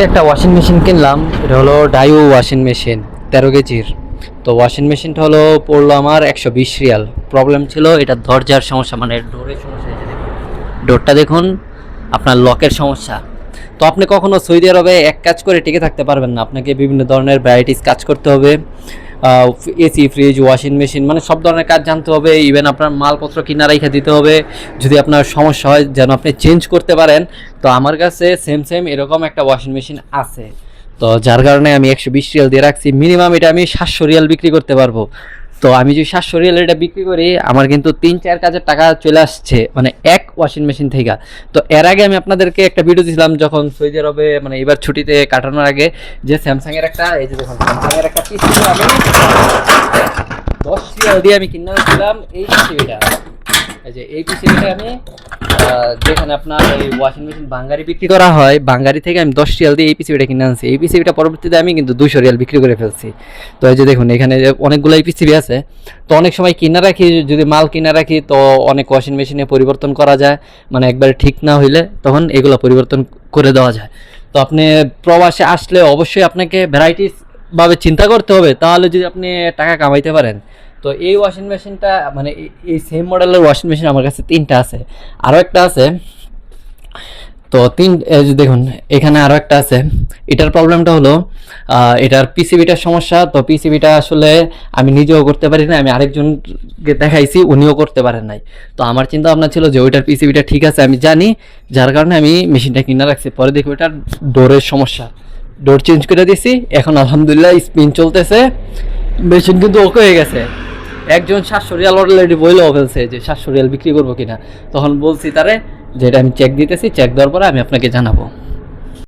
একটা washing machine কিনলাম, এটা হলো ডাইও ওয়াশিং মেশিন 13 কেজির। তো ওয়াশিং মেশিনটা হলো পড়লো আমার 120 রিয়াল। প্রবলেম ছিল এটা দরজার সমস্যা, মানে ডোরের সমস্যা। এই যে দেখুন, ডোরটা দেখুন, আপনার লকের সমস্যা। তো আপনি কখনো সৌদি আরবে এক কাজ করে টিকে থাকতে পারবেন না, আপনাকে বিভিন্ন ধরনের ভ্যারাইটিস কাজ করতে হবে। এসি, ফ্রিজ, ওয়াশিং মেশিন, মানে সব ধরনের কাজ জানতে হবে। ইভেন আপনার মালপত্র কিনা রেখে দিতে হবে, যদি আপনার সমস্যা হয় যেন আপনি চেঞ্জ করতে পারেন। তো আমার কাছে সেম এরকম একটা ওয়াশিং মেশিন আছে, তো যার কারণে আমি 120 রিয়াল দিয়ে রাখছি। মিনিমাম এটা আমি 700 রিয়াল বিক্রি করতে পারবো। তো আমি যদি 700 রিয়াল এটা বিক্রি করি, আমার কিন্তু 3-4 কাজের টাকা চলে আসছে, মানে এক ওয়াশিং মেশিন থেকে। তো এর আগে আমি আপনাদেরকে একটা ভিডিও দিয়েছিলাম যখন সৌদি আরবে, মানে এবার ছুটিতে কাটানোর আগে, যে স্যামসাংয়ের একটা, এই যে দেখুন স্যামসাংয়ের একটা পিসি আমি 10 রিয়াল দিয়ে আমি কিনে নিয়েছিলাম। এই পিসিটা, এই যে এই পিসিটা আমি যেখানে আপনার এই ওয়াশিং মেশিন বাঙ্গারি বিক্রি করা হয়, বাঙ্গারি থেকে আমি 10 রিয়াল দিয়ে এই পিসিবিটা কিনে আনছি। এই পিসিবিটা পরবর্তীতে আমি কিন্তু 200 রিয়াল বিক্রি করে ফেলছি। তো এই যে দেখুন, এখানে অনেকগুলো এই পিসিবি আছে। তো অনেক সময় কিনা রাখি, যদি মাল কিনা রাখি তো অনেক ওয়াশিং মেশিনে পরিবর্তন করা যায়, মানে একবারে ঠিক না হইলে তখন এগুলো পরিবর্তন করে দেওয়া যায়। তো আপনি প্রবাসে আসলে অবশ্যই আপনাকে ভ্যারাইটিস ভাবে চিন্তা করতে হবে, তাহলে যদি আপনি টাকা কামাইতে পারেন। তো এই ওয়াশিং মেশিনটা, মানে এই সেম মডেলের ওয়াশিং মেশিন আমার কাছে 3টা আছে, আরও একটা আছে। তো দেখুন এখানে আরও একটা আছে। এটার প্রবলেমটা হলো এটার পিসিবিটার সমস্যা। তো পিসিবিটা আসলে আমি নিজেও করতে পারি না, আমি আরেকজনকে দেখাইছি, উনিও করতে পারেন নাই। তো আমার চিন্তা ভাবনা ছিল যে ওইটার পিসিবিটা ঠিক আছে, আমি জানি, যার কারণে আমি মেশিনটা কিনে রাখছি। পরে দেখি ওইটার ডোরের সমস্যা, ডোর চেঞ্জ করে দিছি, এখন আলহামদুলিল্লাহ স্পিন চলতেছে, মেশিন কিন্তু ওকে হয়ে গেছে। একজন 700 রিয়াল অলরেডি বইলেও ফেলছে যে 700 রিয়াল বিক্রি করবো কিনা। তখন বলছি তারে যে এটা আমি চেক দিতেছি, চেক দেওয়ার পরে আমি আপনাকে জানাবো।